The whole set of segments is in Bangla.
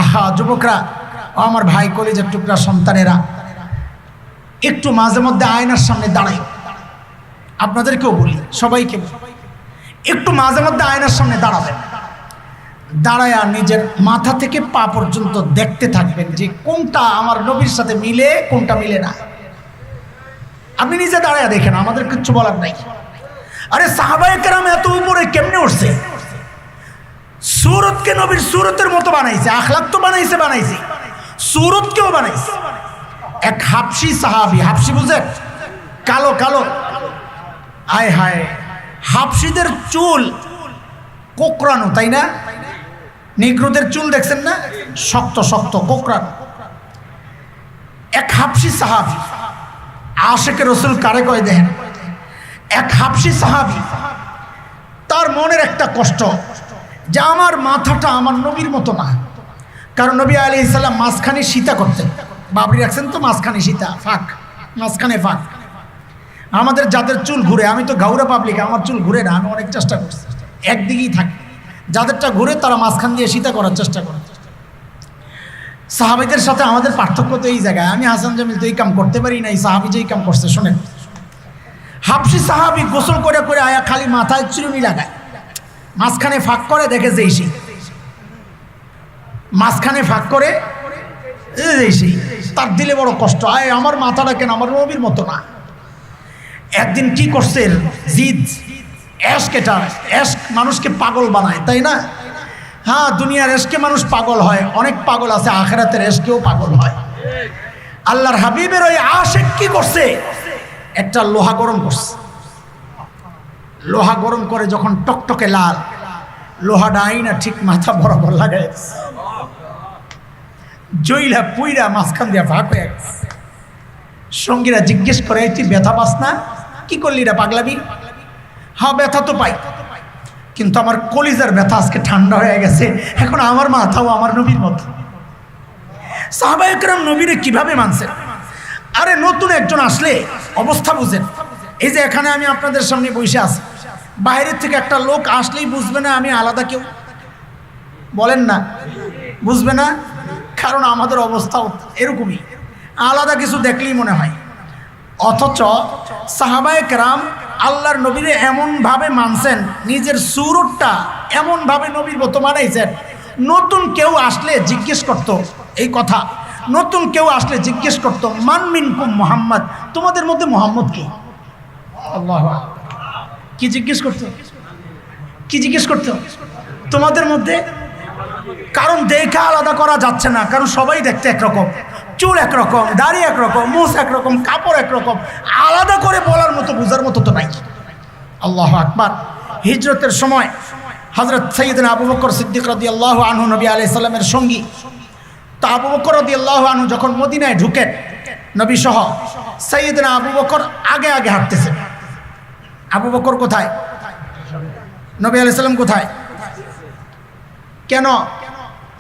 আহা যুবকরা, আমার ভাই কলেজের টুকরা সন্তানেরা, একটু মাঝে মধ্যে আয়নার সামনে দাঁড়াই। আপনাদেরকেও বলি, সবাইকে বলি, একটু মাঝে মধ্যে আয়নার সামনে দাঁড়াবেন। দাঁড়ায়া নিজের মাথা থেকে পা পর্যন্ত দেখতে থাকবেন যে কোনটা আমার নবীর সাথে মিলে, কোনটা মিলে না। আপনি নিজে দাঁড়ায়া দেখেন, আমাদের কিচ্ছু বলার নাই। আরে সাহাবায়ে কেরাম এত উপরে কেমনে উঠছে? সুরতকে নবীর সুরতের মতো বানাইছে, আখলাক তো বানাইছে, সুরতকেও বানাইছে। এক হাবশি সাহাবী, হাবশি বুঝেন? কালো কালো, আয় হায়, হাবশিদের চুল কোকড়ানো, তাই না? নিগ্রোদের চুল দেখছেন না, শক্ত শক্ত কোকড়ানো। এক হাবশি সাহাবী, আশেকে রসুল কারে কয় দেখেন, এক হাবশি সাহাবী, তার মনের একটা কষ্ট যে আমার মাথাটা আমার নবীর মতো না। কারণ নবী আলাইহিস সালাম মাঝখানে সীতা করতেন, বাবরি রাখছেন তো মাঝখানে সীতা, ফাঁক, মাঝখানে ফাঁক। আমাদের যাদের চুল ঘুরে, আমি তো গাউরা পাবলিক, আমার চুল ঘুরে না, আমি অনেক চেষ্টা করছি, একদিকেই থাকে। যাদেরটা ঘুরে তারা মাঝখান দিয়ে সীতা করার চেষ্টা করে। সাহাবীদের সাথে আমাদের পার্থক্য তো এই জায়গায়। আমি হাসান জামিল তো এই কাম করতে পারি না, এই সাহাবী যে এই কাম করছে শোনেন। হাবশি সাহাবী গোসল করে করে আয়া খালি মাথায় চিরুনি লাগায়, মাঝখানে ফাঁক করে, দেখে যে সেই মাঝখানে ফাঁক করে, তার দিলে বড় কষ্ট। আয় আমার মাথাটা কেন আমার নবীর মতো না। একদিন কি করছে, জিদ, এশক, এটা এশক মানুষকে পাগল বানায়, তাই না? হ্যাঁ, দুনিয়ার এশকে মানুষ পাগল হয়, অনেক পাগল আছে, আখিরাতের এশকেও পাগল হয়। আল্লাহর হাবিবের ওই আশেক কি করছে, একটা লোহা গরম করছে। লোহা গরম করে যখন টকটকে লাল, লোহাটা আইনা ঠিক মাথা বরাবর লাগাই, জইলা পুইরা মাঝখান দিয়া ভাগ হয়ে গেছে। সঙ্গীরা জিজ্ঞেস করে, তুই ব্যথা পাস না? কি করলি রে পাগলামি? হ্যাঁ ব্যথা তো পাই, কিন্তু আমার কলিজার ব্যথা আজকে ঠান্ডা হয়ে গেছে, এখন আমার মাথাও আমার নবীর মতো। সাহাবায়ে কেরাম নবীরে কিভাবে মানছেন? আরে নতুন একজন আসলে অবস্থা বুঝেন। এই যে এখানে আমি আপনাদের সামনে বসে আছি, বাইরের থেকে একটা লোক আসলেই বুঝবে না আমি আলাদা কেউ, বলেন না? বুঝবে না, কারণ আমাদের অবস্থাও এরকমই, আলাদা কিছু দেখলেই মনে হয়। অথচ সাহাবায়ে কেরাম আল্লাহর নবীরে এমনভাবে মানছেন, নিজের সুরতটা এমনভাবে নবীর মতো বানাইছেন। নতুন কেউ আসলে জিজ্ঞেস করত এই কথা, নতুন কেউ আসলে জিজ্ঞেস করত, মান মিনকুম মুহাম্মদ, তোমাদের মধ্যে মুহাম্মদ কে? আল্লাহু আকবার। কি জিজ্ঞেস করতো? কি জিজ্ঞেস করতো? তোমাদের মধ্যে? কারণ দেখা আলাদা করা যাচ্ছে না, কারণ সবাই দেখতে একরকম, চুল একরকম, দাড়ি একরকম, মুখ একরকম, কাপড় একরকম, আলাদা করে বলার মতো বোঝার মতো তো নাই। আল্লাহু আকবার। হিজরতের সময় হযরত সাইয়েদনা আবু বকর সিদ্দিক রাদিয়াল্লাহু আনহু নবী আলাইহিস সালামের সঙ্গী। তো আবু বকর রাদিয়াল্লাহু আনহু যখন মদিনায় ঢুকেন নবী সহ, সাইয়েদনা আবু বকর আগে আগে হাঁটতেছেন। আবু বকর কোথায়? নবী আলাইহিস সালাম কোথায়? কেন?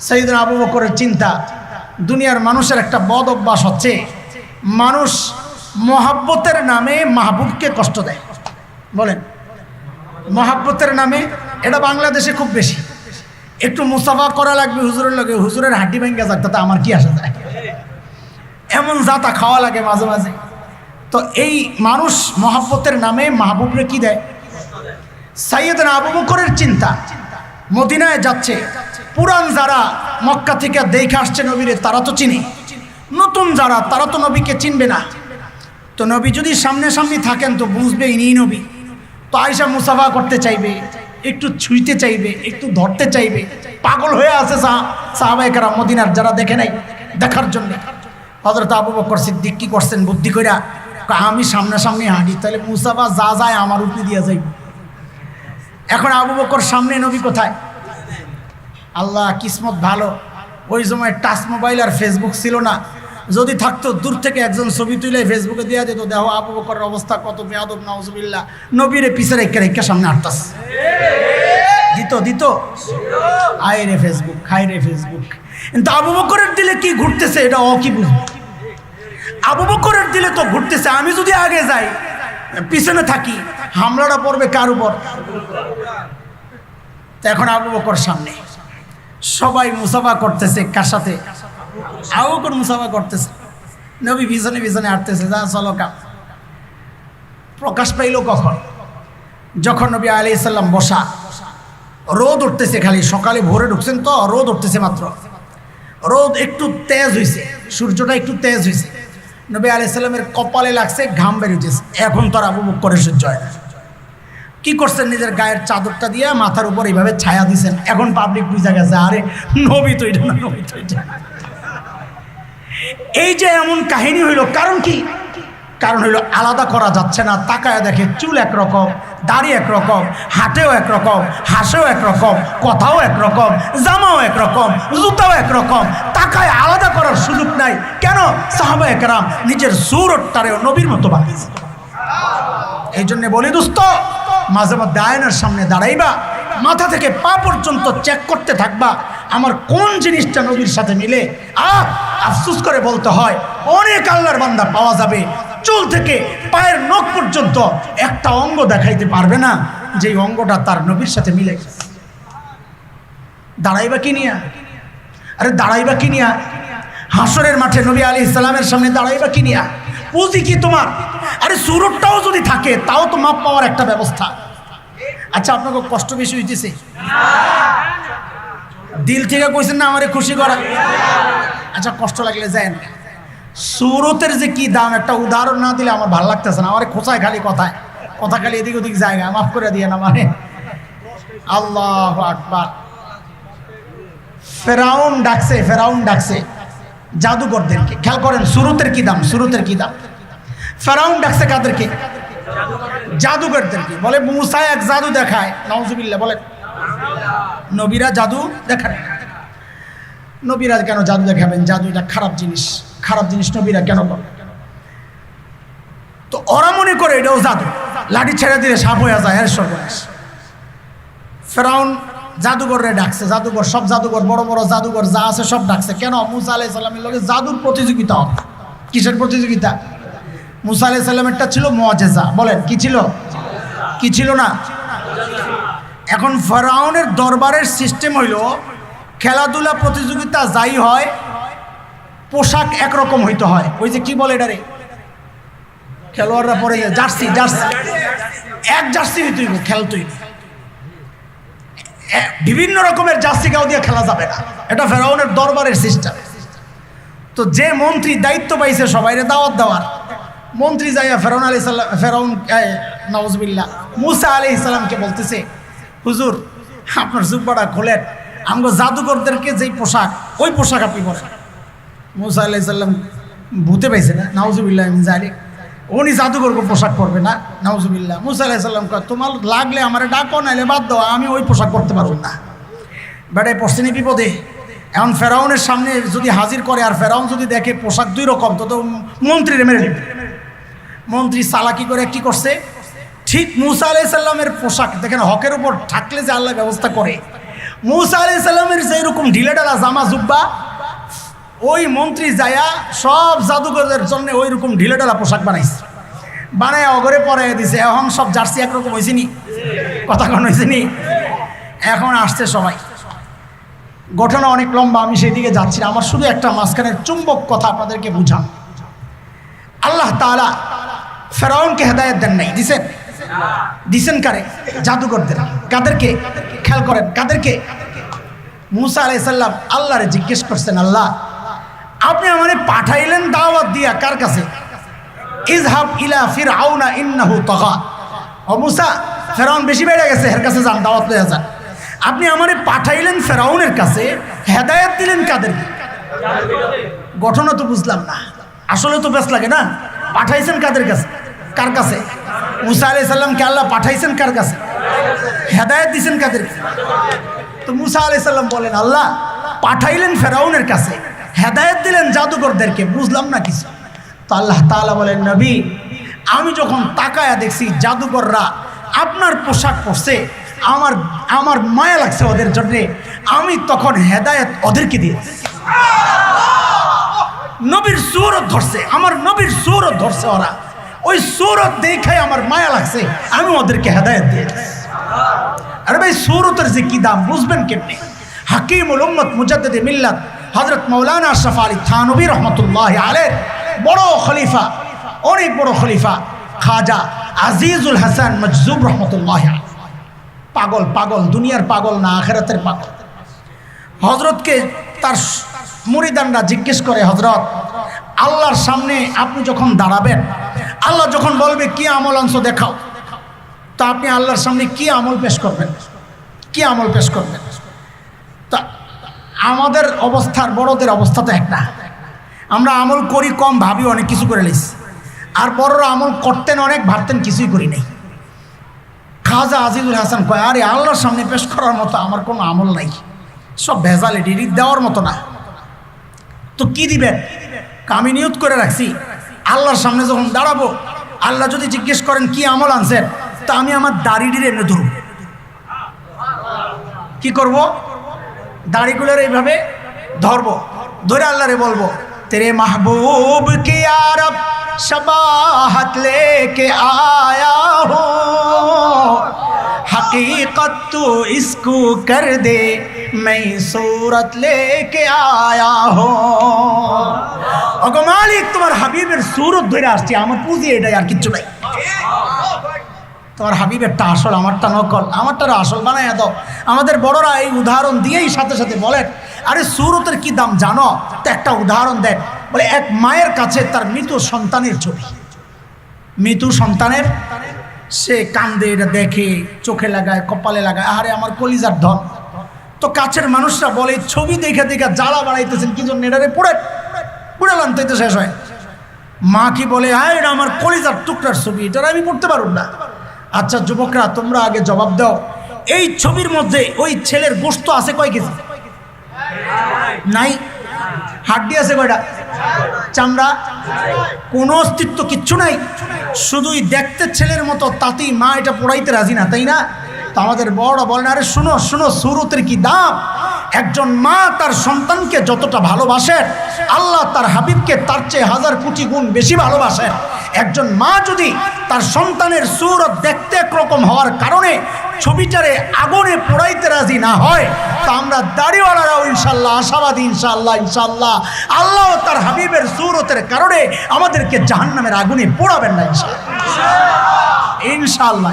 সাইয়েদনা আবু বকরের চিন্তা, দুনিয়ার মানুষের একটা বদ অভ্যাস হচ্ছে, মানুষ মহাব্বতের নামে মাহবুবকে কষ্ট দেয়। বলেন, মহাব্বতের নামে, এটা বাংলাদেশে খুব বেশি। একটু মুসাফা করা লাগবে হুজুরের লগে, হুজুরের হাড্ডি ভেঙে যাক, তাতে আমার কি আসা যায়, এমন জাতা খাওয়া লাগে মাঝে মাঝে। তো এই মানুষ মহাব্বতের নামে মাহবুবরে কি দেয়? সাইয়েদনা আবু বকরের চিন্তা, মদিনায় যাচ্ছে, পুরান যারা মক্কা থেকে দেখে আসছে নবীরে তারা তো চিনে, নতুন যারা তারা তো নবীকে চিনবে না। তো নবী যদি সামনাসামনি থাকেন তো বুঝবে ইনি নবী। তো আয়েশা মুসাফা করতে চাইবে, একটু ছুঁইতে চাইবে, একটু ধরতে চাইবে, পাগল হয়ে আছে সাহাবায়ে কেরাম মদিনার যারা দেখে নাই, দেখার জন্য। হযরত আবু বকর সিদ্দিক কি করছেন বুদ্ধি কইরা, আমি সামনাসামনি হাঁটি, তাহলে মুসাফা যা যায় আমার উপরে দিয়ে যাইব। এখন আবু বকর সামনে, নবী কোথায়? আল্লাহ কিসমত ভালো, ওই সময় টাচ মোবাইল আর ফেসবুক ছিল না, যদি থাকতো দূর থেকে একজন ছবি তুলে ফেসবুকে দেওয়া যেত, দেখো আবু বকরের অবস্থা কত বেয়াদব, নাউজুবিল্লাহ, নবীরে পিছে রেখে রেখে সামনে আটতাস দিত আয় রে ফেসবুক, খাই রে ফেসবুক। কিন্তু আবু বকরের দিলে কি ঘুরতেছে এটা ও কি বুঝবে? আবু বকরের দিলে তো ঘুরতেছে, আমি যদি আগে যাই পিছনে থাকি, হামলাটা পড়বে কার উপর? তো এখন আবু বকর সামনে, সবাই মুসাফা করতেছে, কার সাথে? আবু বকর মুসাফা করতেছে, নবী পিছনে পিছনে হাঁটতেছে, যা চলো কাম। প্রকাশ পাইল কখন? যখন নবী আলাইহিস সালাম বসা, রোদ উঠতেছে, খালি সকালে ভোরে ঢুকছেন তো, রোদ উঠতেছে মাত্র, রোদ একটু তেজ হয়েছে, সূর্যটা একটু তেজ হয়েছে, নবী আলাইহিস সালামের কপালে লাগছে, ঘাম বের হইতেছে। এখন তো আর আবু বকরের সহ্য হয় না। কি করছেন? নিজের গায়ের চাদরটা দিয়ে মাথার উপর এইভাবে ছায়া দিছেন। এখন পাবলিক বুঝা গেছে, আরে নবী তো এটা না, নবী তো এটা। এই যে এমন কাহিনী হইল, কারণ কি? কারণ হইল আলাদা করা যাচ্ছে না। তাকায় দেখে চুল একরকম, দাড়ি একরকম, হাটেও একরকম, হাসেও একরকম, কথাও একরকম, জামাও একরকম, জুতাও একরকম। তাকায় আলাদা করার সুযোগ নাই। কেন? সাহাবায়ে কেরাম নিজের সুরতটারেও নবীর মতো বানিয়েছে। এই জন্য বলি দোস্ত, মাঝে মধ্যে আয়নার সামনে দাঁড়াইবা, মাথা থেকে পা পর্যন্ত চেক করতে থাকবা, আমার কোন জিনিসটা নবীর সাথে মিলে। আফসোস করে বলতে হয়, অনেক আল্লাহর বান্দা পাওয়া যাবে চুল থেকে পায়ের নখ পর্যন্ত একটা অঙ্গ দেখাইতে পারবে না যে অঙ্গটা তার নবীর সাথে মিলে গেছে। দাঁড়াইবা কি নিয়া? আরে দাঁড়াইবা কি নিয়া? হাসরের মাঠে নবী আলাইহিস সালামের সামনে দাঁড়াইবা কি নিয়া? পুঁজি কি তোমার? আরে সুরতটাও যদি থাকে তাও তো মাপ পাওয়ার একটা ব্যবস্থা। আচ্ছা, আপনাকে কষ্ট বেশি হইতেছে? দিল থেকে কইছেন না আমারে খুশি করা? আচ্ছা, কষ্ট লাগলে যায়েন। সুরতের যে কি দাম, একটা উদাহরণ না দিলে আমার ভালো লাগতেছে না। আমার খোঁচায় খালি কথায়, কথা খালি এদিক ওদিক জায়গা, মাফ করে দিয়ে না মানে। আল্লাহু আকবার। ফেরাউন ডাকছে, ফেরাউন ডাকছে জাদুকরদেরকে। খেয়াল করেন সুরতের কি দাম, সুরতের কি দাম। ফেরাউন ডাকছে কাদেরকে? জাদুকরদেরকে। বলে মুসা এক জাদু দেখায়, নাউজুবিল্লাহ। বলে নবীরা জাদু দেখায়। নবীরা কেন জাদু দেখাবেন? জাদু এটা খারাপ জিনিস, খারাপ জিনিস নবীরা কেন করবে? তো ওরা মনে করে এটাও জাদু, লাঠি ছেড়ে দিলে সাপ হয়ে যায়। এর সর্বনাশ। ফেরাউন জাদুঘরে ডাকছে, জাদুঘর, সব জাদুঘর, বড় বড় জাদুঘর যা আছে সব ডাকছে। কেন? মুসা আলাইহিস সালামের লগে জাদুর প্রতিযোগিতা হবে। কিসের প্রতিযোগিতা? মুসা আলাইহিস সালামেরটা ছিল মুআজিজা। বলেন কি ছিল? কি ছিল না? এখন ফেরাউনের দরবারের সিস্টেম হইল খেলাধুলা প্রতিযোগিতা যাই হয়, পোশাক একরকম হইতে হয়। ওই যে কি বলে এটারে, খেলোয়াড়রা পরে জার্সি, জার্সি, এক জার্সি হইতে হইব, খেলতেই বিভিন্ন রকমের জার্সি গাও দিয়ে খেলা যাবে না। এটা ফেরাউনের দরবারের সিস্টেম। তো যে মন্ত্রী দায়িত্ব পাইছে সবাইরে দাওয়াত দেওয়ার, মন্ত্রী যাইয়া ফেরাউন আলাইহিস সালাম, ফেরাউন নাউজুবিল্লাহ মুসা আলাইহিস সালামকে বলতেছে, হুজুর আপনার জুব্বাটা খোলেন, আমগো জাদুকরদেরকে যেই পোশাক, ওই পোশাক আপনি পরেন। মুসা আলাইহিস সালাম ভূতে পাইছে না, নাউজুবিল্লাহ মিন যালিক, উনি জাদুকরকে পোশাক পরবে না, নাউজুবিল্লাহ। মুসা আলাইহিস সালাম কয়, তোমার লাগলে আমারে ডাকো, নাইলে বাদ দাও, আমি ওই পোশাক পরতে পারবো না। বেটায় পড়ছেনি বিপদে। এখন ফেরাউনের সামনে যদি হাজির করে, আর ফেরাউন যদি দেখে পোশাক দুই রকম, তো মন্ত্রীরে মেরে নেবে। মন্ত্রী চালাকি করে কি করছে, ঠিক মুসা আলাইহিস সালামের পোশাক দেখেন, হকের উপর থাকলে যে আল্লাহ ব্যবস্থা করে, মুসা আলাইহিস সালামের যেরকম ঢিলেঢালা জামা জুব্বা, ওই মন্ত্রী যায়া সব জাদুঘরের জন্য ওই রকম ঢিলেঢালা পোশাক বানাইছে, বানায় অগরে পরে দিছে। এখন সব জার্সি একরকম হয়েছে নি, কথা কন হয়েছে নি। এখন আসছে সবাই। ঘটনা অনেক লম্বা, আমি সেই দিকে যাচ্ছি না। আমার শুধু একটা মাঝখানের চুম্বক কথা আপনাদেরকে বুঝান। আল্লাহ তাআলা ফেরাউনকে হেদায়েত দেন নাই, দিছেন? দিছেন কারে? জাদুকরদের। কাদেরকে? খেয়াল করেন, কাদেরকে? মুসা আলাইহিস সালাম আল্লাহরে জিজ্ঞেস করছেন, আল্লাহ আপনি আমারে পাঠাইলেন দাওয়াত দিয়া কার কাছে? ইযহাব ইলা ফিরআউনা ইন্নাহু তাগা। ও মুসা, ফেরাউন বেশি বেড়ে গেছে, এর কাছে যান, দাওয়াত লইয়া যান। আপনি আমারে পাঠাইলেন ফেরাউনের কাছে, হেদায়েত দিলেন কাদেরকে? ঘটনা তো বুঝলাম না, আসলে তো বেশ লাগে না। পাঠাইছেন কাদের কাছে? কার কাছে? মুসা আলাইহিস সালামকে আল্লাহ পাঠাইছেন কার কাছে? হেদায়েত দিয়েছেন কাদেরকে? তো মুসা আলাইহিস সালাম বলেন, আল্লাহ পাঠাইলেন ফেরাউনের কাছে, হেদায়েত দিলেন জাদুকরদেরকে, বুঝলাম না কিছু। তো আল্লাহ তাআলা বলেন, নবী আমি যখন তাকায়া দেখছি জাদুকররা আপনার পোশাক পরছে, আমার মায়া লাগছে ওদের জন্যে, আমি তখন হেদায়েত ওদেরকে দিয়েছি। নবীর সূরত ধরছে, আমার নবীর সূরত ধরছে ওরা, ওই সূরত দেখে আমার মায়া লাগছে, আমি ওদেরকে হেদায়েত দিয়েছি। আরে ভাই, সূরতের যে কি দাম বুঝবেন কেমনি? হাকিমুল উম্মত মুজাদ্দিদে মিল্লাত হযরত মাওলানা আশরাফ আলী থানভী রহমতুল্লাহ আলাইহি বড় খলিফা, অনেক বড় খলিফা খাজা আজিজুল হাসান মজজুব রহমতুল্লাহ আলাইহি। পাগল, পাগল, দুনিয়ার পাগল না, আখিরাতের পাগল। হযরতকে তার মুরিদানরা জিজ্ঞেস করে, হযরত আল্লাহর সামনে আপনি যখন দাঁড়াবেন, আল্লাহ যখন বলবে কি আমল আনছো দেখাও, তো আপনি আল্লাহর সামনে কি আমল পেশ করবেন, কি আমল পেশ করবেন? তা আমাদের অবস্থার বড়দের অবস্থা তো এক না। আমরা আমল করি কম, ভাবি অনেক কিছু করে লিস, আর বড়রা আমল করতেন অনেক, ভাবতেন কিছুই করি নাই। খাজা আজিজুল হাসান কয়, আরে আল্লাহর সামনে পেশ করার মতো আমার কোনো আমল নাই, সব ভেজালে ডিডি দেওয়ার মতো না। তো কি দিবেন? আমি নিয়ত করে রাখছি আল্লাহর সামনে যখন দাঁড়াবো, আল্লাহ যদি জিজ্ঞেস করেন কি আমল আনছেন, তা আমি আমার দাড়িটির এনে ধরব। কি করব? দাড়িগুলোর এইভাবে ধরবো, ধরে আল্লাহরে বলবো, তেরে মাহবুব কে আরব शबाहत लेके आया हो, हकीकत तू इसको कर दे, मैं सूरत लेके आया हो। ओगो मालिक तुम्हार হাবিবের सूरत ধরে আসছি, আমার পুঁজি এটাই, আর কিচ্ছু নাই। তোমার হাবিবেরটা আসল, আমারটা নকল, আমারটা আসল বানাইয়া দাও। আমাদের বড়রা এই উদাহরণ দিয়েই সাথে সাথে বলেন, আরে সুরতের কি দাম জানো? তো একটা উদাহরণ দেন, বলে এক মায়ের কাছে তার মৃত সন্তানের ছবি, মৃত সন্তানের, সে কান্দে, এটা দেখে, চোখে লাগায়, কপালে লাগায়, আরে আমার কলিজার ধন। তো কাছের মানুষরা বলে, ছবি দেখে দেখে জ্বালা বাড়াইতেছেন কি জন্য, এটারে পুড়ে পুড়ে লানতে শেষ হয়। মা কি বলে, হ্যাঁ এটা আমার কলিজার টুকরার ছবি, এটা আমি পড়তে পারব না। আচ্ছা যুবকরা তোমরা আগে জবাব দাও, এই ছবির মধ্যে ওই ছেলের গোশত আছে কয় কেজি? নাই। হাড্ডি আছে কয়টা? চামড়া, কোনো অস্তিত্ব কিচ্ছু নাই, শুধুই দেখতে ছেলের মতো, তাতেই মা এটা পোড়াইতে রাজি না, তাই না? তো আমাদের বড় বলেন, আরে শুনো শুনো, সুরতের কি দাম। একজন মা তার সন্তানকে যতটা ভালোবাসেন, আল্লাহ তার হাবিবকে তার চেয়ে হাজার কোটি গুণ বেশি ভালোবাসেন। একজন মা যদি তার সন্তানের সুরত দেখতে একরকম হওয়ার কারণে ছবিটারে আগুনে পোড়াইতে রাজি না হয়, তা আমরা দাড়িওয়ালারাও ইনশাল্লাহ আশাবাদী, ইনশাল্লাহ ইনশাল্লাহ আল্লাহ তার হাবিবের সুরতের কারণে আমাদেরকে জাহান্নামের আগুনে পোড়াবেন না, ইনশাল্লাহ ইনশাল্লাহ।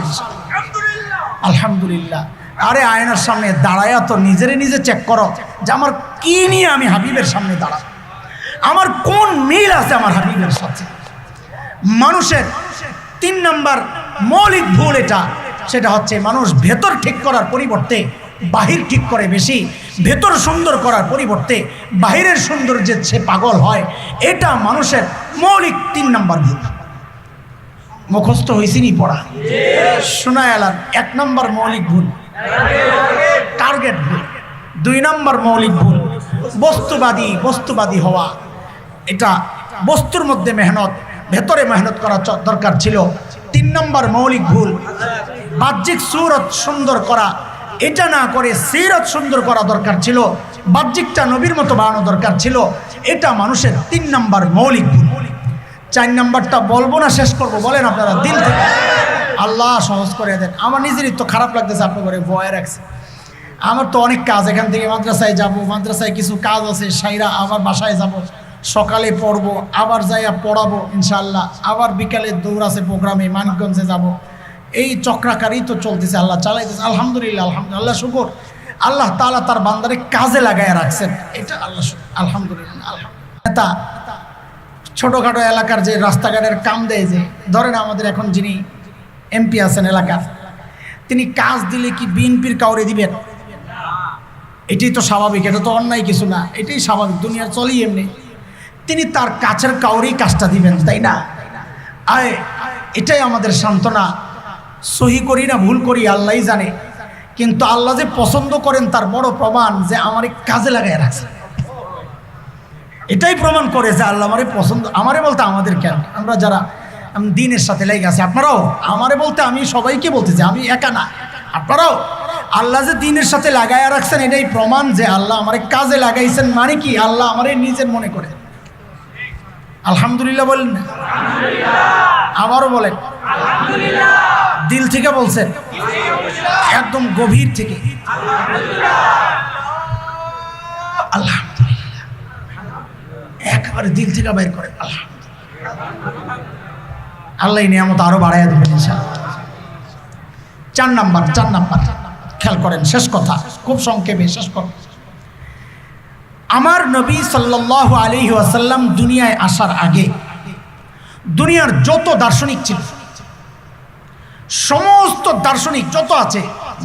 আলহামদুলিল্লাহ। আরে আয়নার সামনে দাঁড়ায়া তো নিজেরে নিজে চেক করো যে আমার কি নিয়ে আমি হাবিবের সামনে দাঁড়াবো, আমার কোন মিল আছে আমার হাবিবের সাথে। মানুষের 3 নম্বর মৌলিক ভুল এটা, সেটা হচ্ছে মানুষ ভেতর ঠিক করার পরিবর্তে বাহির ঠিক করে বেশি, ভেতর সুন্দর করার পরিবর্তে বাহিরের সৌন্দর্যে সে পাগল হয়। এটা মানুষের মৌলিক 3 নম্বর ভুল। মুখস্থ হয়েছিনি পড়া? শোনায় আলান। 1 নম্বর মৌলিক ভুল টার্গেট ভুল। 2 নম্বর মৌলিক ভুল বস্তুবাদী হওয়া। এটা বস্তুর মধ্যে মেহনত, ভেতরে মেহনত করা দরকার ছিল। 3 নম্বর মৌলিক ভুল বাহ্যিক সুরত সুন্দর করা, এটা না করে সিরত সুন্দর করা দরকার ছিল, বাহ্যিকটা নবীর মতো বানানো দরকার ছিল। এটা মানুষের 3 নম্বর মৌলিক ভুল। 4 নম্বরটা বলবো না শেষ করবো? বলেন আপনারা দিল থেকে, আল্লাহ সহজ করে দেন। আমার নিজেরই তো খারাপ লাগতেছে, আপনি করে ভয় রাখছে। আমার তো অনেক কাজ, এখান থেকে মাদ্রাসায় যাব, মাদ্রাসায় কিছু কাজ আছে, সাইরা আবার বাসায় যাব, সকালে পড়বো, আবার যাইয়া পড়াবো ইনশাআল্লাহ, আবার বিকালে দৌড় আছে প্রোগ্রামে, মানিকগঞ্জে যাব। এই চক্রাকারই তো চলতেছে, আল্লাহ চালাইতেছে। আলহামদুলিল্লাহ, আলহামদুলিল্লাহ, শুকর আল্লাহ তাআলা তার বান্দারে কাজে লাগায় রাখছেন, এটা আল্লাহ আলহামদুলিল্লাহ। আলহামদুলিল্লাহ। ছোটোখাটো এলাকার যে রাস্তাঘাটের কাম দেয়, যে ধরেন আমাদের এখন যিনি এমপি আছেন এলাকার, তিনি কাজ দিলে কি বিএনপির কাউরে দিবেন? এটাই তো স্বাভাবিক, এটা তো অন্যায় কিছু না, এটাই স্বাভাবিক, দুনিয়ার চলেই এমনি। তিনি তার কাছের কাউরেই কাজটা দিবেন, তাই না? আয় এটাই আমাদের সান্ত্বনা। সহি করি না ভুল করি আল্লাহই জানে, কিন্তু আল্লাহ যে পছন্দ করেন তার বড় প্রমাণ যে আমার কাজে লাগাই রাখছে। এটাই প্রমাণ করে যে আল্লাহ আমারে পছন্দ, আমারে বলতে আমাদের কেন, আমরা যারা দিনের সাথে লেগে আছে, আপনারাও আমারে বলতে আমি সবাইকে বলতেছি, আমি একা না, আপনারাও আল্লাহ যে দিনের সাথে লাগাইয়া রাখছেন, এটাই প্রমাণ যে আল্লাহ আমারে কাজে লাগাইছেন। মানে কি? আল্লাহ আমারে নিজের মনে করে। আলহামদুলিল্লাহ বলেন না? আবারও বলেন দিল থেকে বলছেন, একদম গভীর থেকে। আলহামদুলিল্লাহ, একেবারে দিল থেকে বের করে আলহামদুলিল্লাহ। আল্লাহ এই নিয়ামত আরো বাড়াইয়া দেবেন ইনশাআল্লাহ। 4 নাম্বার খেয়াল করেন, শেষ কথা, খুব সংক্ষেপে শেষ করব। আমার নবী সাল্লাল্লাহু আলাইহি ওয়াসাল্লাম দুনিয়ায় আসার আগে দুনিয়ার যত দার্শনিক ছিল, সমস্ত দার্শনিক যত আছে,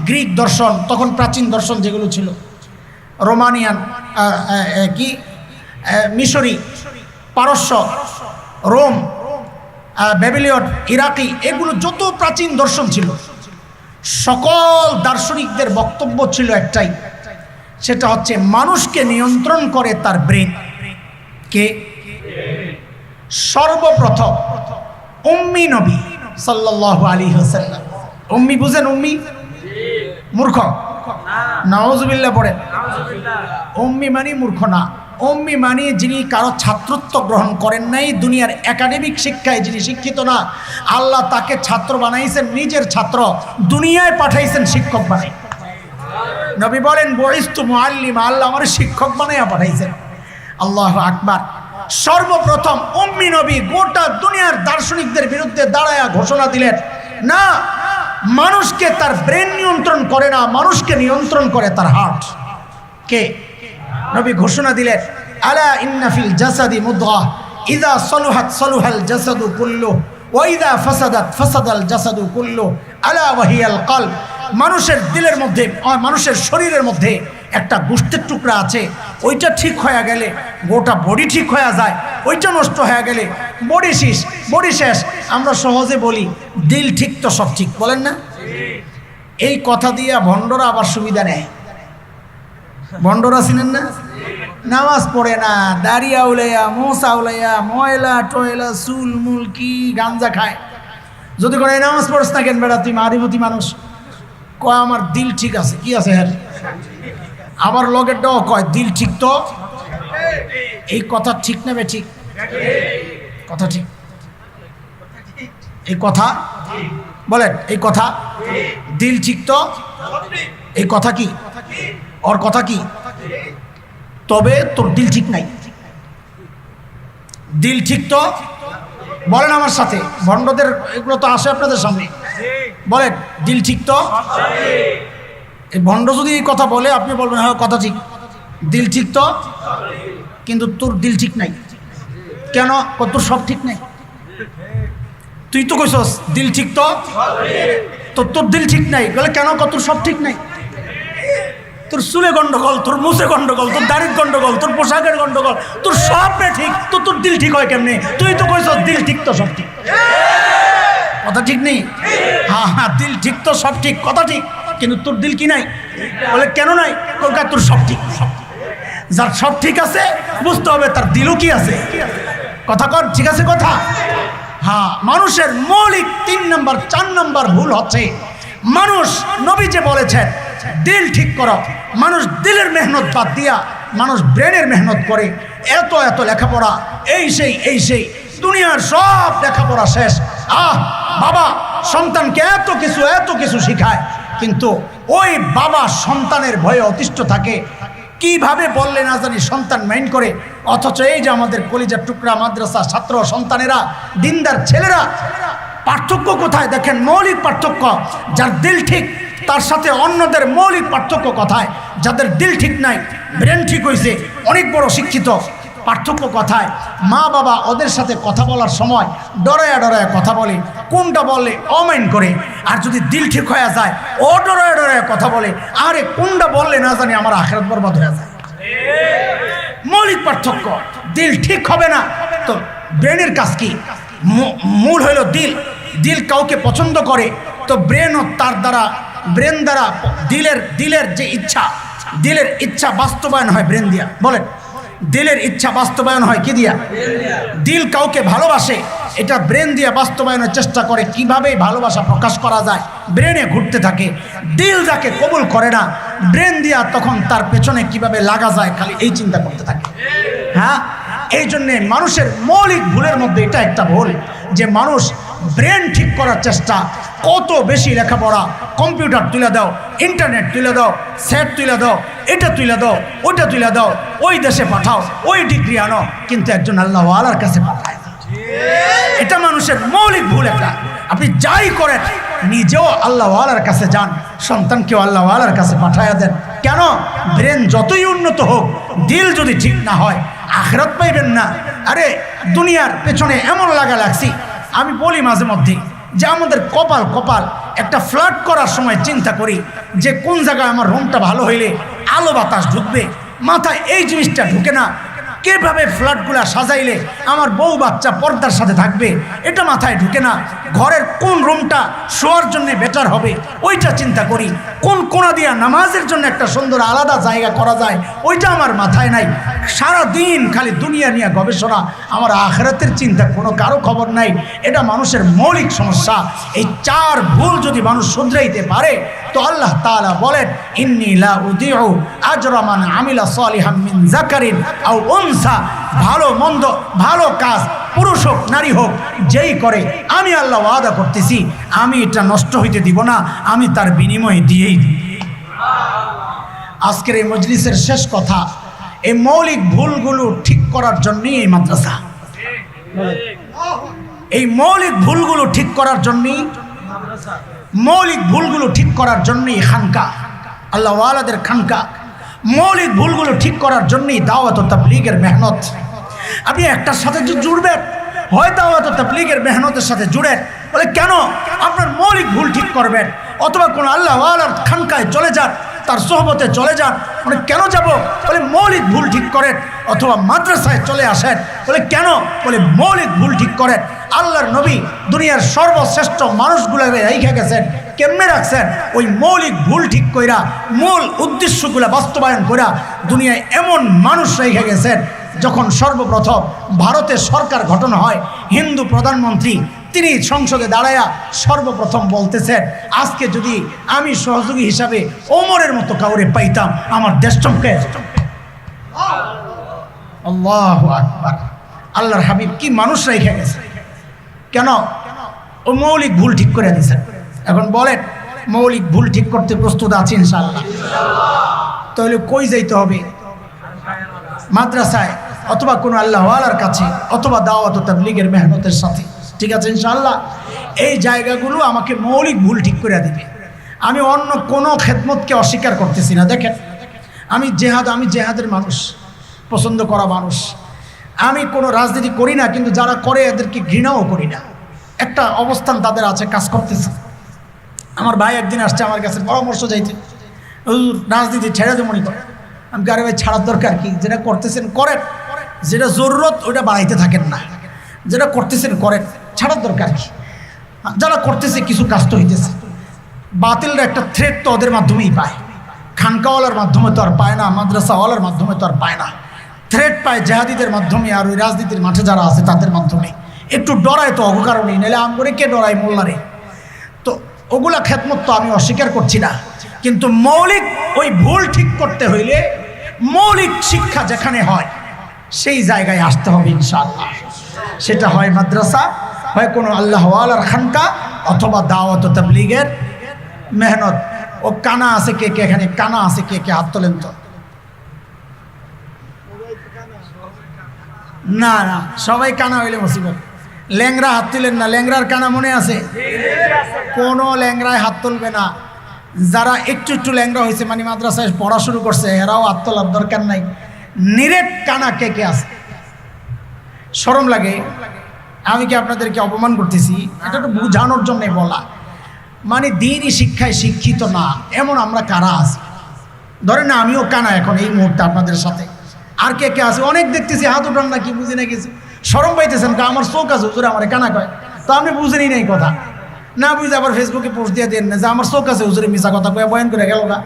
গ্রিক দর্শন, তখন প্রাচীন দর্শন যেগুলো ছিল, রোমানিয়ান, মিশরি, পারস্য, রোম, ব্যাবিলন, ইরাকি, এগুলো যত প্রাচীন দর্শন ছিল, সকল দার্শনিকদের বক্তব্য ছিল একটাই, সেটা হচ্ছে মানুষকে নিয়ন্ত্রণ করে তার ব্রেন। কে? সর্বপ্রথম উম্মি নবী সাল্লাল্লাহু আলাইহি ওয়াসাল্লাম। উম্মি বুঝেন? উম্মি মূর্খ? নাউজুবিল্লাহ পড়েন। উম্মি মানে মূর্খ না, উম্মি মানে যিনি কারো ছাত্রত্ব গ্রহণ করেন নাই, দুনিয়ার একাডেমিক শিক্ষায় যিনি শিক্ষিত না, আল্লাহ তাকে ছাত্র বানাইছেন, নিজের ছাত্র, দুনিয়ায় পাঠাইছেন শিক্ষক বানাই। নবী বলেন বইস্তু মুআল্লিমা, আল্লাহ আমার শিক্ষক বানাইয়া পাঠাইছেন। আল্লাহু আকবার। সর্বপ্রথম উম্মি নবী গোটা দুনিয়ার দার্শনিকদের বিরুদ্ধে দাঁড়ায়া ঘোষণা দিলেন, না, মানুষকে তার ব্রেন নিয়ন্ত্রণ করে না, মানুষকে নিয়ন্ত্রণ করে তার হার্ট। কে? নবী ঘোষণা দিলেন, আলা ইন্না ফিল জাসাদি মুদগা ইযা সলুহাত সলুহাল জাসাদু কুল্লু ওয়া ইযা ফাসাদাত ফাসাদাল জাসাদু কুল্লু আলা ওয়াহিয়াল কলব। মানুষের দিলের মধ্যে, মানুষের শরীরের মধ্যে একটা গোশতের টুকরা আছে, ওইটা ঠিক হয়ে গেলে গোটা বডি ঠিক হয়ে যায়, ওইটা নষ্ট হয়ে গেলে বডি শেষ, বডি শেষ। আমরা সহজে বলি দিল ঠিক তো সব ঠিক, বলেন না? এই কথা দিয়ে ভণ্ডরা আবার সুবিধা নেয়। ভণ্ডরা চিনেন না? নামাজ পড়ে না, দাড়ি আউলাইয়া, মোষ আউলাইয়া, ময়লা টয়লা, চুল মুল কি গাঞ্জা খায়। যদি করে নামাজ পড়ছ না কেন বেড়া, তুই মারিবতী মানুষ। কয় আমার দিল ঠিক আছে। কি আছে হ্যাঁ? আবার লগের ডাও কয় দিল ঠিক তো। এই কথা ঠিক না বে? ঠিক কথা, ঠিক এই কথা বলেন, এই কথা দিল ঠিক তো, এই কথা কি? ওর কথা কি? তবে তোর দিল ঠিক নাই। দিল ঠিক তো বলেন আমার সাথে, ভণ্ডদের এগুলো তো আসে আপনাদের সামনে, বলেন দিল ঠিক তো। এই ভণ্ড যদি এই কথা বলে আপনি বলবেন হ্যাঁ কথা ঠিক, দিল ঠিক তো, কিন্তু তোর দিল ঠিক নাই। কেন? তোর সব ঠিক নাই। তুই তো কইছস দিল ঠিক তো, তোর দিল ঠিক নাই বলে কেন? তোর সব ঠিক নাই। তোর চুলে গন্ডগোল, তোর মুছে গন্ডগোল, তোর দাড়ির গন্ডগোল, তোর পোশাকের গন্ডগোল, তোর সব ঠিক, তোর দিল ঠিক হয় কেমনে? তুই তো কইছস দিল ঠিক তো সব ঠিক। কথা ঠিক নেই? হ্যাঁ হ্যাঁ, দিল ঠিক তো সব ঠিক, কথা ঠিক, কিন্তু তোর দিল কি নাই? বলে কেন নাই? কলকাতা তোর সব ঠিক। যার সব ঠিক আছে বুঝতে হবে তার দিলও কি আছে। কথা কর, ঠিক আছে কথা? হ্যাঁ, মানুষের মৌলিক 3 নম্বর 4 নম্বর ভুল হচ্ছে, মানুষ নবী যে বলেছেন দিল ঠিক করো, মানুষ দিলের মেহনত বাদ দিয়া মানুষ ব্রেনের মেহনত করে। এত এত লেখাপড়া, এই সেই দুনিয়ার সব লেখাপড়া শেষ। বাবা সন্তানকে এত কিছু শিখায়, কিন্তু ওই বাবা সন্তানের ভয়ে অতিষ্ঠ থাকে, কিভাবে বললে না জানি সন্তান মাইন্ড করে। অথচ এই যে আমাদের কলিজার টুকরা মাদ্রাসা ছাত্র সন্তানেরা, দিনদার ছেলেরা, পার্থক্য কোথায় দেখেন? মৌলিক পার্থক্য। যার দিল ঠিক তার সাথে অন্যদের মৌলিক পার্থক্য কোথায়? যাদের দিল ঠিক নাই, ব্রেন ঠিক হয়েছে, অনেক বড় শিক্ষিত, পার্থক্য কোথায়? মা বাবা ওদের সাথে কথা বলার সময় ডরায়া কথা বলে, কোনটা বললে অমাইন্ড করে। আর যদি দিল ঠিক হয়ে যায় ও ডরায়া কথা বলে, আরে কোনটা বললে না জানি আমার আখিরাত বরবাদ হয়ে যায়। মৌলিক পার্থক্য। দিল ঠিক হবে না তো ব্রেনের কাজ কি? মূল হইল দিল। দিল কাউকে পছন্দ করে তো ব্রেনও তার দ্বারা, ব্রেন দ্বারা দিলের যে ইচ্ছা, দিলের ইচ্ছা বাস্তবায়ন হয় ব্রেন দিয়া। বলেন দিলের ইচ্ছা বাস্তবায়ন হয় কি দিয়া? দিল কাউকে ভালোবাসে, এটা ব্রেন দিয়া বাস্তবায়নের চেষ্টা করে, কিভাবে ভালোবাসা প্রকাশ করা যায় ব্রেনে ঘুরতে থাকে। দিল যাকে কবুল করে না, ব্রেন দিয়া তখন তার পেছনে কিভাবে লাগা যায় খালি এই চিন্তা করতে থাকে। হ্যাঁ, এই জন্যে মানুষের মৌলিক ভুলের মধ্যে এটা একটা ভুল যে মানুষ ব্রেন ঠিক করার চেষ্টা, কত বেশি লেখাপড়া, কম্পিউটার তুলে দাও, ইন্টারনেট তুলে দাও, সেট তুলে দাও, এটা তুলে দাও, ওইটা তুলে দাও, ওই দেশে পাঠাও, ওই ডিগ্রি আনো, কিন্তু একজন আল্লাহওয়ালার কাছে পাঠায়। এটা মানুষের মৌলিক ভুল। একটা আপনি যাই করেন নিজেও আল্লাহওয়ালার কাছে যান, সন্তানকেও আল্লাহওয়ালার কাছে পাঠায়া দেন। কেন? ব্রেন যতই উন্নত হোক, দিল যদি ঠিক না হয় আখিরাত পাইবেন না। আরে দুনিয়ার পেছনে এমন লাগছি, আমি বলি মাঝে মধ্যে যে আমাদের কপাল একটা ফ্ল্যাট করার সময় চিন্তা করি যে কোন জায়গায় আমার রুমটা ভালো হইলে আলো বাতাস ঢুকবে, মাথায় এই জিনিসটা ঢুকে না। কিভাবে ফ্ল্যাটগুলা সাজাইলে আমার বউ বাচ্চা পর্দার সাথে থাকবে, এটা মাথায় ঢুকে না। ঘরের কোন রুমটা শোয়ার জন্য বেটার হবে ওইটা চিন্তা করি। কোন কোণা দিয়া নামাজের জন্য একটা সুন্দর আলাদা জায়গা করা যায় ওইটা আমার মাথায় নাই। সারা দিন খালি দুনিয়া নিয়ে গবেষণা, আমার আখিরাতের চিন্তা কোনো কারো খবর নাই। এটা মানুষের মৌলিক সমস্যা। এই চার ভুল যদি মানুষ শুধরাইতে পারে তো আল্লাহ তাআলা বলেন, ইন্নী লা উদিউ আজরা মান আমিলা সালিহাম মিন যাকারিন আও উনসা। ভালো মন্দ, ভালো কাজ পুরুষ হোক নারী হোক যেই করে, আমি আল্লাহ ওয়াদা করতেছি আমি এটা নষ্ট হইতে দিব না, আমি তার বিনিময়ে দিয়েই দিই। আজকের এই মজলিসের শেষ কথা, এই মৌলিক ভুলগুলো ঠিক করার জন্যই এই মাদ্রাসা। এই মৌলিক ভুলগুলো ঠিক করার জন্যই মৌলিক ভুলগুলো ঠিক করার জন্যই খানকা, আল্লাহ ওয়ালাদের খানকা। মৌলিক ভুলগুলো ঠিক করার জন্যই দাওয়াত ও তাবলীগের মেহনত। আপনি একটার সাথে জুড়বেন, হয় দাওয়াত ও তাবলীগের মেহনতের সাথে জুড়েন, বলে কেন? আপনার মৌলিক ভুল ঠিক করবেন। অথবা কোনো আল্লাহ ওয়ালার খানকায় চলে যান, তার সোহবতে চলে যান, বলে কেন যাব? বলে মৌলিক ভুল ঠিক করেন। অথবা মাদ্রাসায় চলে আসেন, বলে কেন? বলে মৌলিক ভুল ঠিক করেন। আল্লাহর নবী দুনিয়ার সর্বশ্রেষ্ঠ মানুষগুলোকে রেখে গেছেন, কেমনে রাখছেন? ওই মৌলিক ভুল ঠিক কইরা, মূল উদ্দেশ্যগুলো বাস্তবায়ন কইরা দুনিয়ায় এমন মানুষ রেখে গেছেন। যখন সর্বপ্রথম ভারতের সরকার গঠন হয়, হিন্দু প্রধানমন্ত্রী তিনি সংসদে দাঁড়ায়া সর্বপ্রথম বলতেছেন, আজকে যদি আমি সহযোগী হিসাবে ওমরের মতো কাউরে পাইতাম আমার দেশ চমকে। আল্লাহু আকবার। আল্লাহর হাবিব কি মানুষ রেখে গেছে, কেন? ও মৌলিক ভুল ঠিক করে দিয়েছেন। এখন বলেন, মৌলিক ভুল ঠিক করতে প্রস্তুত আছি ইনশাআল্লাহ? তাহলে কই যাইতে হবে? মাদ্রাসায়, অথবা কোনো আল্লাহওয়ালার কাছে, অথবা দাওয়াত ও তাবলীগের মেহনতের সাথে। ঠিক আছে ইনশাআল্লাহ? এই জায়গাগুলো আমাকে মৌলিক ভুল ঠিক করে দিবে। আমি অন্য কোনো খেদমতকে অস্বীকার করতেছি না। দেখেন, আমি জেহাদের মানুষ, পছন্দ করা মানুষ। আমি কোনো রাজনীতি করি না, কিন্তু যারা করে এদেরকে ঘৃণাও করি না। একটা অবস্থান তাদের আছে, কাজ করতেছে। আমার ভাই একদিন আসছে আমার কাছে পরামর্শ চাইতে, রাজনীতি ছেড়ে দেবো মনে করে। আমি আরে ভাই ছাড়ার দরকার কি? যেটা করতেছেন করেন, যেটা জরুরত ওইটা বাড়াইতে থাকেন না, যেটা করতেছেন করেন, ছাড়ার দরকার কি? যারা করতেছে কিছু কাজ তো হইতেছে। বাতিলরা একটা থ্রেট তো ওদের মাধ্যমেই পায়, খানকাওয়ালার মাধ্যমে তো আর পায় না, মাদ্রাসাওয়ালার মাধ্যমে তো আর পায় না। থ্রেট পায় জেহাদিদের মাধ্যমে, আর ওই রাজনীতির মাঠে যারা আছে তাদের মাধ্যমে। একটু ডরায় তো অকারণেই, নাহলে আম করে কে ডরায় মোল্লারে? তো ওগুলা খেদমত তো আমি অস্বীকার করছি না, কিন্তু মৌলিক ওই ভুল ঠিক করতে হইলে মৌলিক শিক্ষা যেখানে হয় সেই জায়গায় আসতে হবে ইনশাআল্লাহ। সেটা হয় মাদ্রাসা, হয় কোনো আল্লাহওয়ালার খানকা, অথবা দাওয়াত ও তাবলীগের মেহনত। ও কানা আছে কে কে? এখানে কানা আছে কে কে? হাত তোলেন তো। না না, সবাই কানা হইলে মুসিবত। ল্যাংরা হাত তুলেন না, ল্যাংরার কানা মনে আছে? কোনো ল্যাংরায় হাত তুলবে না। যারা একটু একটু ল্যাংরা হয়েছে, মানে মাদ্রাসায় পড়া শুরু করছে, এরাও হাত তোলার দরকার নাই। নিরেট কানা কে কে আছে? শরম লাগে? আমি কি আপনাদেরকে অপমান করতেছি? এটা তো বোঝানোর জন্যে বলা। মানে দ্বীনি শিক্ষায় শিক্ষিত না এমন আমরা কারা আছি? ধরেন না, আমিও কানা এখন এই মুহূর্তে আপনাদের সাথে। আর কে কে আছে? অনেক দেখতেছি হাত উঠান না, কি বুঝি না কিছু শরম পাইতেছেন? আমার চোখ আছে হুজুরে আমার কানা কয়, তো আপনি বুঝেনি নাই কথা না বুঝে আবার ফেসবুকে পোস্ট দিয়ে দেন না যে আমার চোখ আছে হুজুরে মিশা কথা কয়ে বয়ান করে গেল না।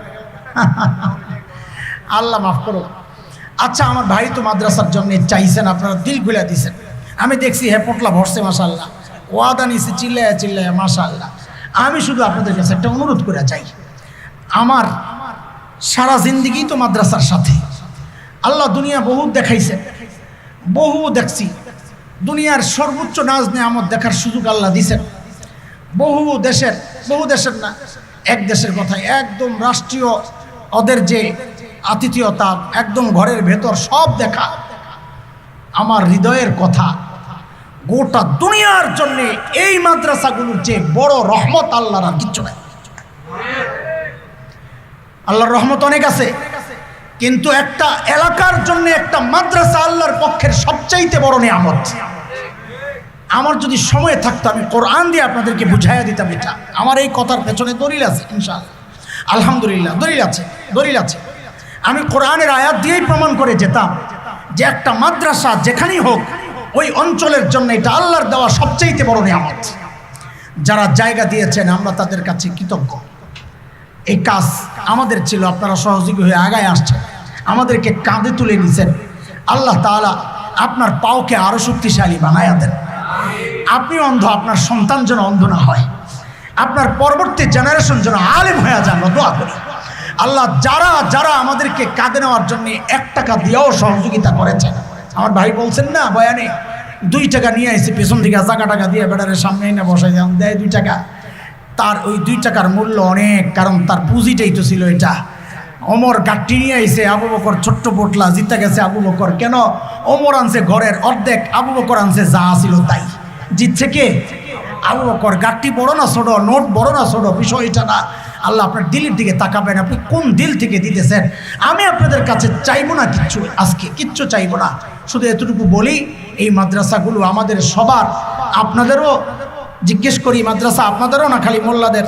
আল্লাহ মাফ করো। আচ্ছা, আমার ভাই তো মাদ্রাসার জন্য চাইছেন, আপনারা দিল খুলে দিছেন। আমি দেখছি হ্যাঁ পোটলা ভরছে, মাশাআল্লাহ, ওয়াদা নিছি চিল্লায়া চিল্লায়া, মাশাআল্লাহ। আমি শুধু আপনাদের কাছে একটা অনুরোধ করে চাই, আমার সারা জিন্দিগি তো মাদ্রাসার সাথে। আল্লাহ দুনিয়া বহু দেখাইছে, বহু দেখছি, দুনিয়ার সর্বোচ্চ নাজ নেয়ামত দেখার সুযোগ আল্লাহ দিয়েছেন। বহু দেশের না, এক দেশের কথাই, একদম রাষ্ট্রীয় ওদের যে আতিথেয়তা, একদম ঘরের ভেতর সব দেখা। আমার হৃদয়ের কথা, গোটা দুনিয়ার জন্য এই মাদ্রাসাগুলোর যে বড় রহমত আল্লাহর আর কিচ্ছু নাই। আল্লাহর রহমত অনেক আছে, কিন্তু একটা এলাকার জন্য একটা মাদ্রাসা আল্লাহর পক্ষের সবচাইতে বড় নিয়ামত। আমার যদি সময় থাকতো আমি কোরআন দিয়ে আপনাদেরকে বুঝাইয়া দিতাম এটা। আমার এই কথার পেছনে দলিল আছে ইনশাআল্লাহ, আলহামদুলিল্লাহ দলিল আছে। আমি কোরআনের আয়াত দিয়েই প্রমাণ করে যেতাম যে একটা মাদ্রাসা যেখানেই হোক ওই অঞ্চলের জন্য এটা আল্লাহর দেওয়া সবচাইতে বড় নিয়ামত। যারা জায়গা দিয়েছেন আমরা তাদের কাছে কৃতজ্ঞ। এই কাজ আমাদের ছিল, আপনারা সহযোগী হয়ে আগায় আসছেন, আমাদেরকে কাঁধে তুলে নিছেন। আল্লাহ তাআলা আপনার পাওকে আরো শক্তিশালী বানায়া দেন। আপনি অন্ধ, আপনার সন্তান যেন অন্ধ না হয়, আপনার পরবর্তী জেনারেশন যেন আলেম হয়ে যান, দোয়া করি। আল্লাহ যারা আমাদেরকে কাঁধে নেওয়ার জন্য 1 টাকা দিয়েও সহযোগিতা করেছেন, আমার ভাই বলছেন না বয়ানে 2 টাকা নিয়ে আসছে পেছন থেকে, টাকা দিয়ে বেড়ারের সামনে এনে বসাই দেয় 2 টাকা। তার ওই 2 টাকার মূল্য অনেক, কারণ তার পুঁজিটাই তো ছিল এটা। ওমর গাঠি নিয়ে আইছে, আবু বকর ছোট্ট পোটলা জিতে গেছে। আবু বকর কেন? ওমর আনছে ঘরের অর্ধেক, আবু বকর আনছে যা ছিল তাই। জিতছে কে? আবু বকর। গাঠি বড় না ছোট, নোট বড় না ছোট, বিষয় এটা না। আল্লাহ আপনার দিলের দিকে তাকাবেন, আপনি কোন দিল থেকে দিতেছেন। আমি আপনাদের কাছে চাইবো না কিচ্ছু, আজকে কিচ্ছু চাইবো না, শুধু এতটুকু বলি এই মাদ্রাসাগুলো আমাদের সবার। আপনাদেরও জিজ্ঞেস করি, মাদ্রাসা আপনাদেরও না খালি মোল্লাদের?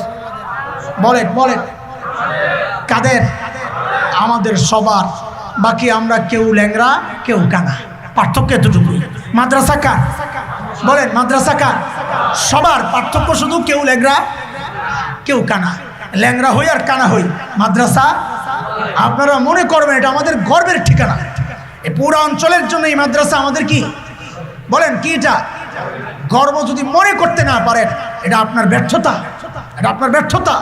বলেন কাদের? আমাদের সবার। বাকি আমরা কেউ ল্যাংরা কেউ কানা, পার্থক্য এতটুকুই। মাদ্রাসা কার? বলেন মাদ্রাসা কার? সবার। পার্থক্য শুধু কেউ ল্যাংরা কেউ কানা। ল্যাংরা হই আর কানা হই, মাদ্রাসা। আপনারা মনে করবেন এটা আমাদের গর্বের ঠিকানা। এই পুরো অঞ্চলের জন্য এই মাদ্রাসা আমাদের কি? বলেন কি এটা? গর্ব যদি মনে করতে না পারেন এটা আপনার ব্যর্থতা, এটা আপনার ব্যর্থতা।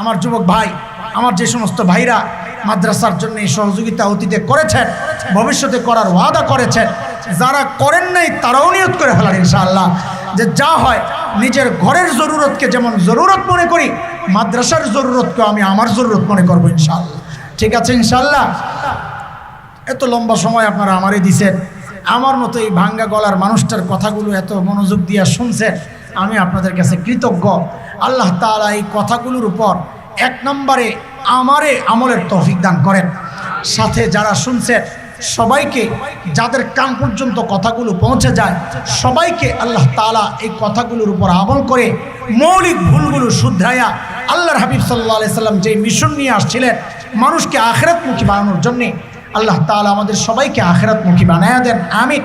আমার যুবক ভাই, আমার যে সমস্ত ভাইরা মাদ্রাসার জন্য এই সহযোগিতা অতীতে করেছেন, ভবিষ্যতে করার ওয়াদা করেছেন, যারা করেন নাই তারাও নিয়ত করে ফেলার ইনশাআল্লাহ যে যা হয় নিজের ঘরের জরুরতকে যেমন জরুরত মনে করি, মাদ্রাসার জরুরতকেও আমি আমার জরুরত মনে করবো ইনশাআল্লাহ। ঠিক আছে ইনশাআল্লাহ? এত লম্বা সময় আপনারা আমারই দিছেন, আমার মতো এই ভাঙ্গা গলার মানুষটার কথাগুলো এত মনোযোগ দিয়ে শুনছেন, আমি আপনাদের কাছে কৃতজ্ঞ। আল্লাহ তাআলা এই কথাগুলোর উপর 1 নম্বরে আমারে আমলের তৌফিক দান করেন। সাথে যারা শুনছেন সবাইকে, যাদের কান পর্যন্ত কথাগুলো পৌঁছে যায়, সবাইকে আল্লাহ তাআলা এই কথাগুলোর উপর আমল করে মৌলিক ভুলগুলো শুধরাইয়া আল্লাহর হাবিব সাল্লাল্লাহু আলাইহি সাল্লাম যে মিশন নিয়ে আসছিলেন মানুষকে আখিরাতমুখী বানানোর জন্যে, আল্লাহ তাআলা আমাদের সবাইকে আখিরাতমুখী বানায়া দেন। আমিন।